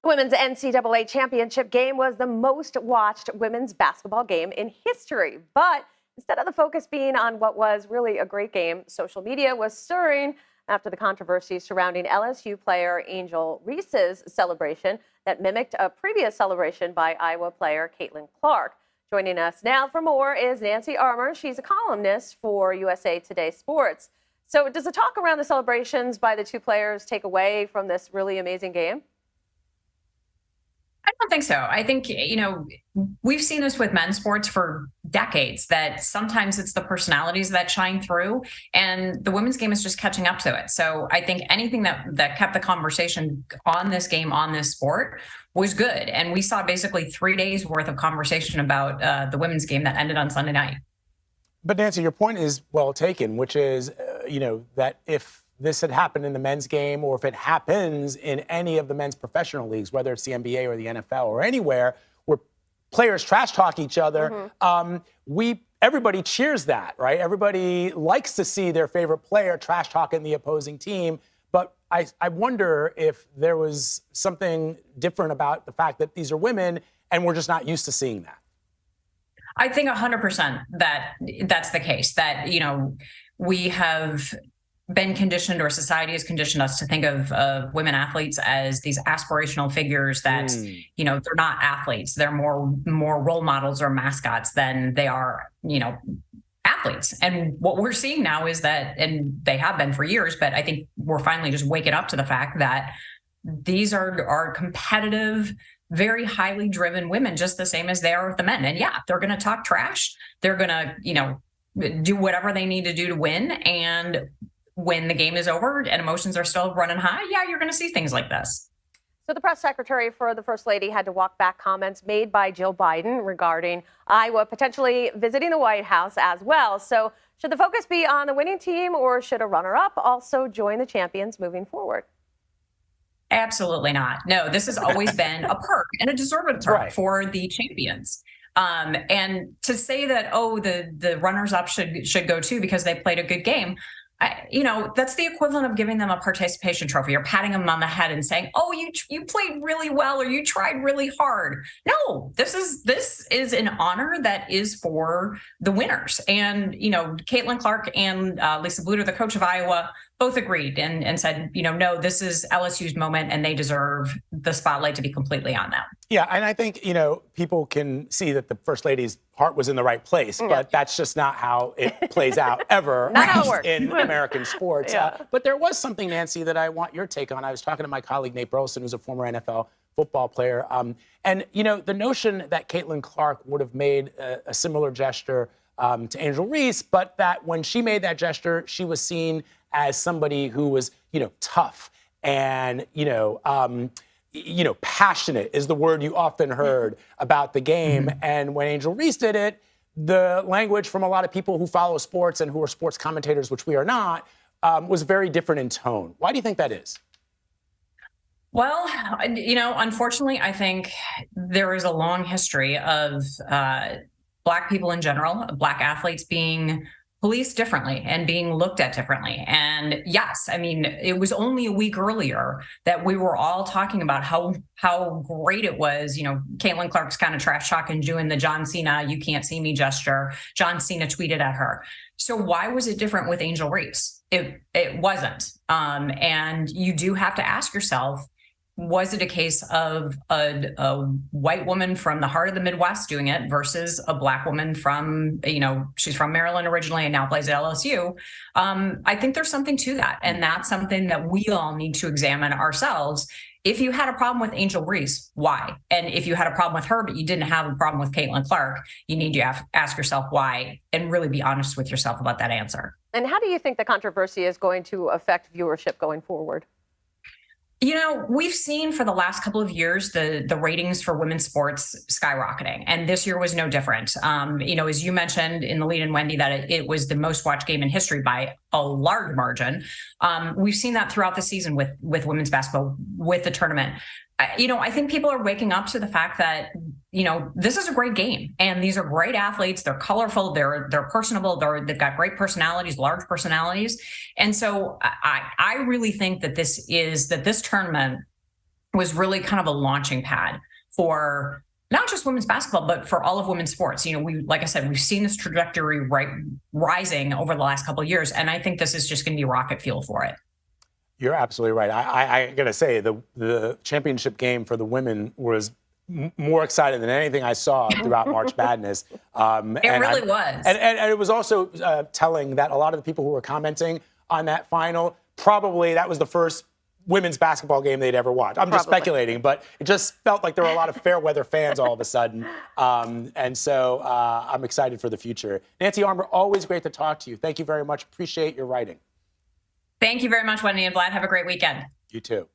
Women's NCAA championship game was the most watched women's basketball game in history. But instead of the focus being on what was really a great game, social media was stirring after the controversy surrounding LSU player Angel Reese's celebration that mimicked a previous celebration by Iowa player Caitlin Clark. Joining us now for more is Nancy Armour. She's a columnist for USA Today Sports. So does the talk around the celebrations by the two players take away from this really amazing game? I don't think so. I think, we've seen this with men's sports for decades, that sometimes it's the personalities that shine through, and the women's game is just catching up to it. So I think anything that kept the conversation on this game, on this sport, was good. And we saw basically 3 days worth of conversation about the women's game that ended on Sunday night. But Nancy, your point is well taken, which is, that if this had happened in the men's game, or if it happens in any of the men's professional leagues, whether it's the NBA or the NFL or anywhere where players trash talk each other, everybody cheers that, right? Everybody likes to see their favorite player trash talking the opposing team. But I wonder if there was something different about the fact that these are women and we're just not used to seeing that. I think 100% that's the case, that, we have been conditioned, or society has conditioned us to think of women athletes as these aspirational figures that, they're not athletes. They're more role models or mascots than they are, athletes. And what we're seeing now is that, and they have been for years, but I think we're finally just waking up to the fact that these are competitive, very highly driven women, just the same as they are with the men. And yeah, they're going to talk trash. They're going to, do whatever they need to do to win. And when the game is over and emotions are still running high, yeah, you're going to see things like this. So the press secretary for the First Lady had to walk back comments made by Jill Biden regarding Iowa potentially visiting the White House as well. So should the focus be on the winning team, or should a runner-up also join the champions moving forward? Absolutely not. No, this has always been a perk, and a deserved perk for the champions. And to say that, the runners-up should go too because they played a good game, that's the equivalent of giving them a participation trophy or patting them on the head and saying, you played really well, or you tried really hard. No, this is an honor that is for the winners. And, Caitlin Clark and Lisa Bluter, the coach of Iowa, both agreed and said, no, this is LSU's moment and they deserve the spotlight to be completely on them. Yeah, and I think, people can see that the First Lady's heart was in the right place, but that's just not how it plays out ever in American sports. But there was something, Nancy, that I want your take on. I was talking to my colleague, Nate Burleson, who's a former NFL football player. And, the notion that Caitlin Clark would have made a similar gesture to Angel Reese, but that when she made that gesture, she was seen as somebody who was, tough and, passionate is the word you often heard about the game. And when Angel Reese did it, the language from a lot of people who follow sports and who are sports commentators, which we are not, was very different in tone. Why do you think that is? Well, unfortunately, I think there is a long history of Black people in general, Black athletes being policed differently and being looked at differently. And yes, it was only a week earlier that we were all talking about how great it was. Caitlin Clark's kind of trash talking, doing the John Cena, you can't see me gesture. John Cena tweeted at her. So why was it different with Angel Reese? It wasn't. And you do have to ask yourself, was it a case of a white woman from the heart of the Midwest doing it versus a Black woman from, she's from Maryland originally and now plays at LSU? I think there's something to that. And that's something that we all need to examine ourselves. If you had a problem with Angel Reese, why? And if you had a problem with her, but you didn't have a problem with Caitlin Clark, you need to ask yourself why and really be honest with yourself about that answer. And how do you think the controversy is going to affect viewership going forward? We've seen for the last couple of years the ratings for women's sports skyrocketing, and this year was no different. As you mentioned in the lead-in, Wendy, that it was the most watched game in history by a large margin. We've seen that throughout the season with women's basketball, with the tournament. I think people are waking up to the fact that, this is a great game and these are great athletes. They're colorful. They're personable. They've got great personalities, large personalities. And so I really think that this tournament was really kind of a launching pad for not just women's basketball, but for all of women's sports. Like I said, we've seen this trajectory rising over the last couple of years, and I think this is just going to be rocket fuel for it. You're absolutely right. I got to say, the championship game for the women was more exciting than anything I saw throughout March Madness. It really was. And it was also telling that a lot of the people who were commenting on that final, probably that was the first women's basketball game they'd ever watched. I'm just speculating, but it just felt like there were a lot of fair weather fans all of a sudden. And so I'm excited for the future. Nancy Armour, always great to talk to you. Thank you very much. Appreciate your writing. Thank you very much, Wendy and Vlad. Have a great weekend. You too.